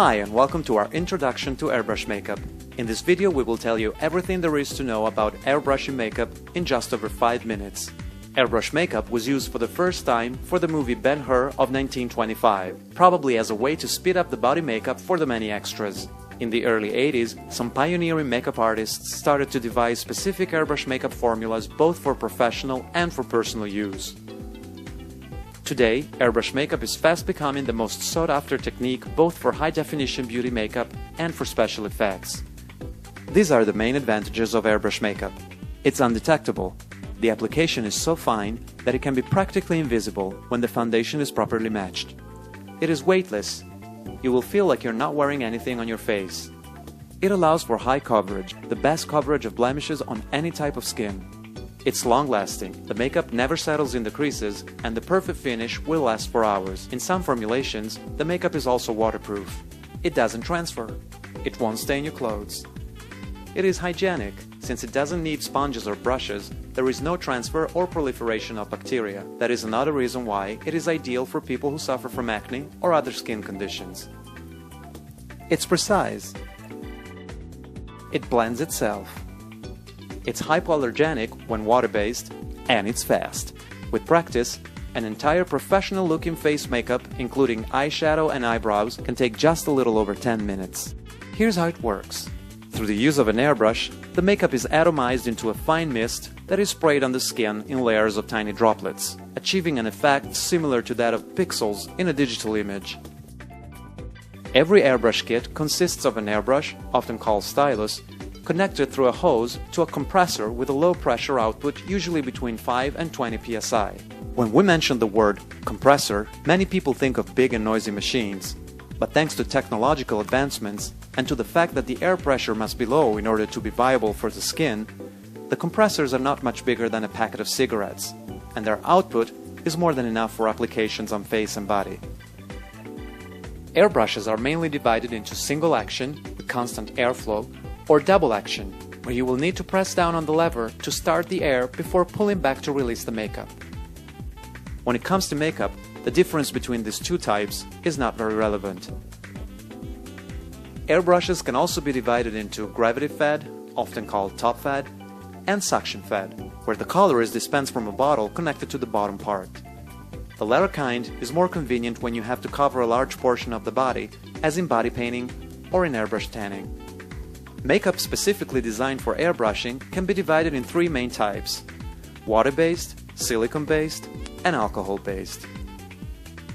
Hi and welcome to our introduction to airbrush makeup. In this video we will tell you everything there is to know about airbrushing makeup in just over 5 minutes. Airbrush makeup was used for the first time for the movie Ben-Hur of 1925, probably as a way to speed up the body makeup for the many extras. In the early 80s, some pioneering makeup artists started to devise specific airbrush makeup formulas both for professional and for personal use. Today, airbrush makeup is fast becoming the most sought-after technique both for high-definition beauty makeup and for special effects. These are the main advantages of airbrush makeup. It's undetectable. The application is so fine that it can be practically invisible when the foundation is properly matched. It is weightless. You will feel like you're not wearing anything on your face. It allows for high coverage, the best coverage of blemishes on any type of skin. It's long-lasting, the makeup never settles in the creases, and the perfect finish will last for hours. In some formulations, the makeup is also waterproof. It doesn't transfer. It won't stain your clothes. It is hygienic. Since it doesn't need sponges or brushes, there is no transfer or proliferation of bacteria. That is another reason why it is ideal for people who suffer from acne or other skin conditions. It's precise. It blends itself. It's hypoallergenic when water-based, and it's fast. With practice, an entire professional-looking face makeup, including eyeshadow and eyebrows, can take just a little over 10 minutes. Here's how it works. Through the use of an airbrush, the makeup is atomized into a fine mist that is sprayed on the skin in layers of tiny droplets, achieving an effect similar to that of pixels in a digital image. Every airbrush kit consists of an airbrush, often called stylus, connected through a hose to a compressor with a low pressure output usually between 5 and 20 psi. When we mention the word compressor, many people think of big and noisy machines. But thanks to technological advancements and to the fact that the air pressure must be low in order to be viable for the skin, the compressors are not much bigger than a packet of cigarettes, and their output is more than enough for applications on face and body. Airbrushes are mainly divided into single action with constant airflow or double action, where you will need to press down on the lever to start the air before pulling back to release the makeup. When it comes to makeup, the difference between these two types is not very relevant. Airbrushes can also be divided into gravity-fed, often called top-fed, and suction-fed, where the color is dispensed from a bottle connected to the bottom part. The latter kind is more convenient when you have to cover a large portion of the body, as in body painting or in airbrush tanning. Makeup specifically designed for airbrushing can be divided in three main types: water-based, silicone-based, and alcohol-based.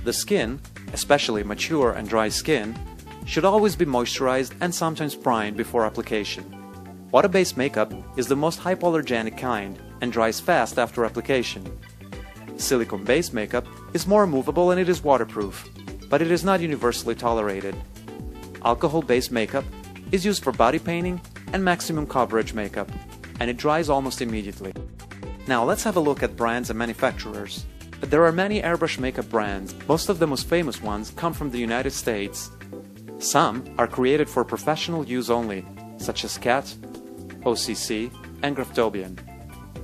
The skin, especially mature and dry skin, should always be moisturized and sometimes primed before application. Water-based makeup is the most hypoallergenic kind and dries fast after application. Silicone-based makeup is more movable and it is waterproof, but it is not universally tolerated. Alcohol-based makeup is used for body painting and maximum coverage makeup, and it dries almost immediately. Now let's have a look at brands and manufacturers. There are many airbrush makeup brands. Most of the most famous ones come from the United States. Some are created for professional use only, such as Cat, OCC, and Graftobian,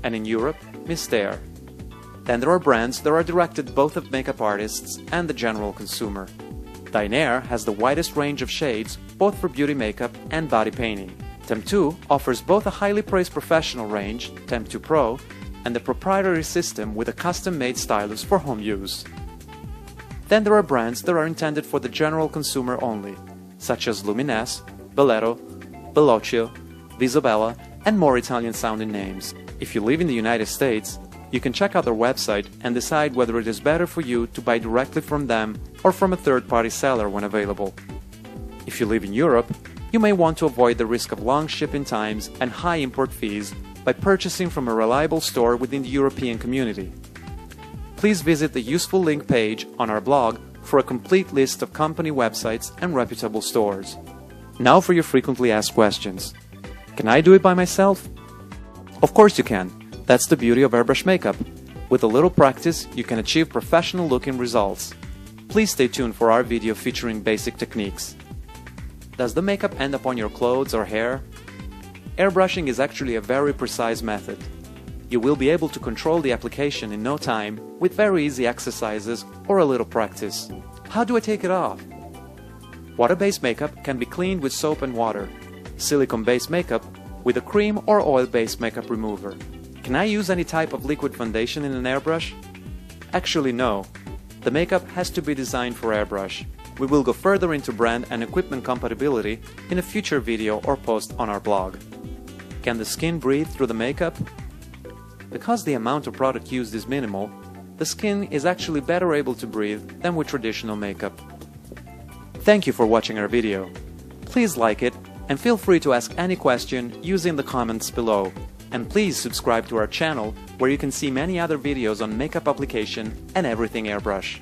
and in Europe, Mystère. Then there are brands that are directed both at makeup artists and the general consumer. Dinair has the widest range of shades, both for beauty makeup and body painting. Temp2 offers both a highly praised professional range, Temp2 Pro, and the proprietary system with a custom-made stylus for home use. Then there are brands that are intended for the general consumer only, such as Luminesse, Belletto, Bellocchio, Visobella, and more Italian-sounding names. If you live in the United States, you can check out their website and decide whether it is better for you to buy directly from them or from a third-party seller when available. If you live in Europe, you may want to avoid the risk of long shipping times and high import fees by purchasing from a reliable store within the European community. Please visit the useful link page on our blog for a complete list of company websites and reputable stores. Now for your frequently asked questions. Can I do it by myself? Of course you can. That's the beauty of airbrush makeup. With a little practice, you can achieve professional-looking results. Please stay tuned for our video featuring basic techniques. Does the makeup end up on your clothes or hair? Airbrushing is actually a very precise method. You will be able to control the application in no time with very easy exercises or a little practice. How do I take it off? Water-based makeup can be cleaned with soap and water. Silicone-based makeup with a cream or oil-based makeup remover. Can I use any type of liquid foundation in an airbrush? Actually, no. The makeup has to be designed for airbrush. We will go further into brand and equipment compatibility in a future video or post on our blog. Can the skin breathe through the makeup? Because the amount of product used is minimal, the skin is actually better able to breathe than with traditional makeup. Thank you for watching our video. Please like it and feel free to ask any question using the comments below. And please subscribe to our channel where you can see many other videos on makeup application and everything airbrush.